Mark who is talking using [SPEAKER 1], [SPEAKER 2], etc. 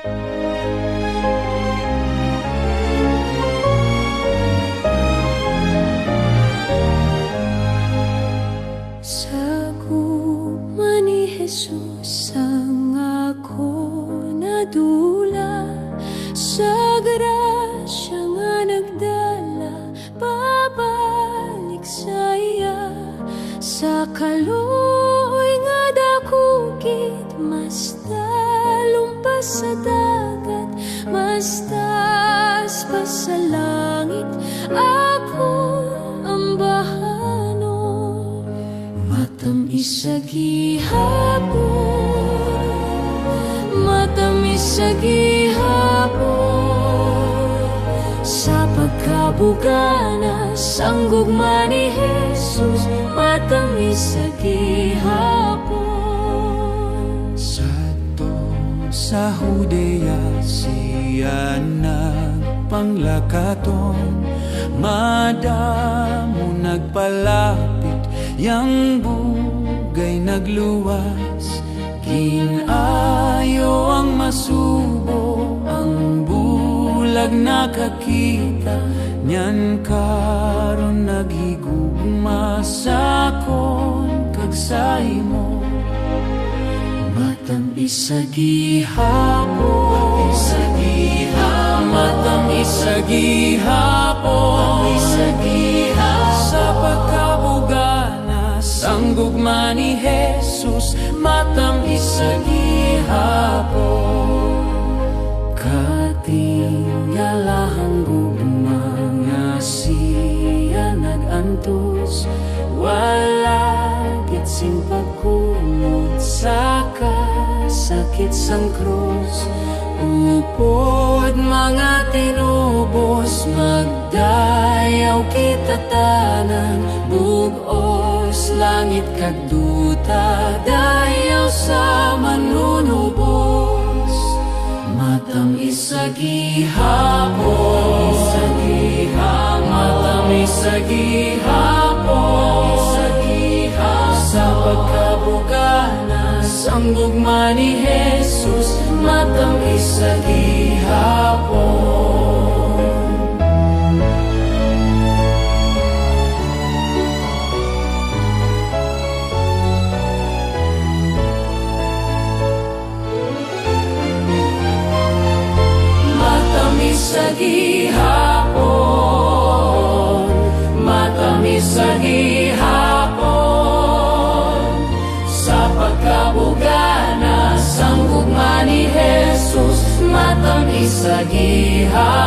[SPEAKER 1] Sakuma ni Jesus ang ako nadula, sa grasya nga nagdala pabalik sa iya. Sa kaluoy nga dakugit, mas talumpas sa dagat, mas taas pa sa langit, ako ang bahanon. Matamis sa gihapon, matamis sa gihapon, sa pagkabugana sang gugma ni Jesus, matamis sa gihapon.
[SPEAKER 2] Sa Judea siya nagpanglakaton, madamo nagpalapit, yang bugay nagluwas. Kinayo ang masubo, ang bulag nakakita, nyan karon naghigugma sakon kag sa imo. Matamis sa gihapon, matamis sa gihapon, sa pagkabugana sang gugma ni Jesus, matamis sa gihapon. Katingalahang gugma nga siya nagantos, wala gitsing pagkumot sa kasakit sang krus. Upod mga tinubos, magdayaw kita tanan, bugos langit kag duta, dayaw sa manunubos. Matamis sa gihapon, matamis sa gihapon, sa pagkabugana sang gugma ni Jesus, matamis sa gihapon. Matamis sa gihapon, matamis sa gihapon, sa pagkabugana sang gugma ni Jesus, matamis sa gihapon.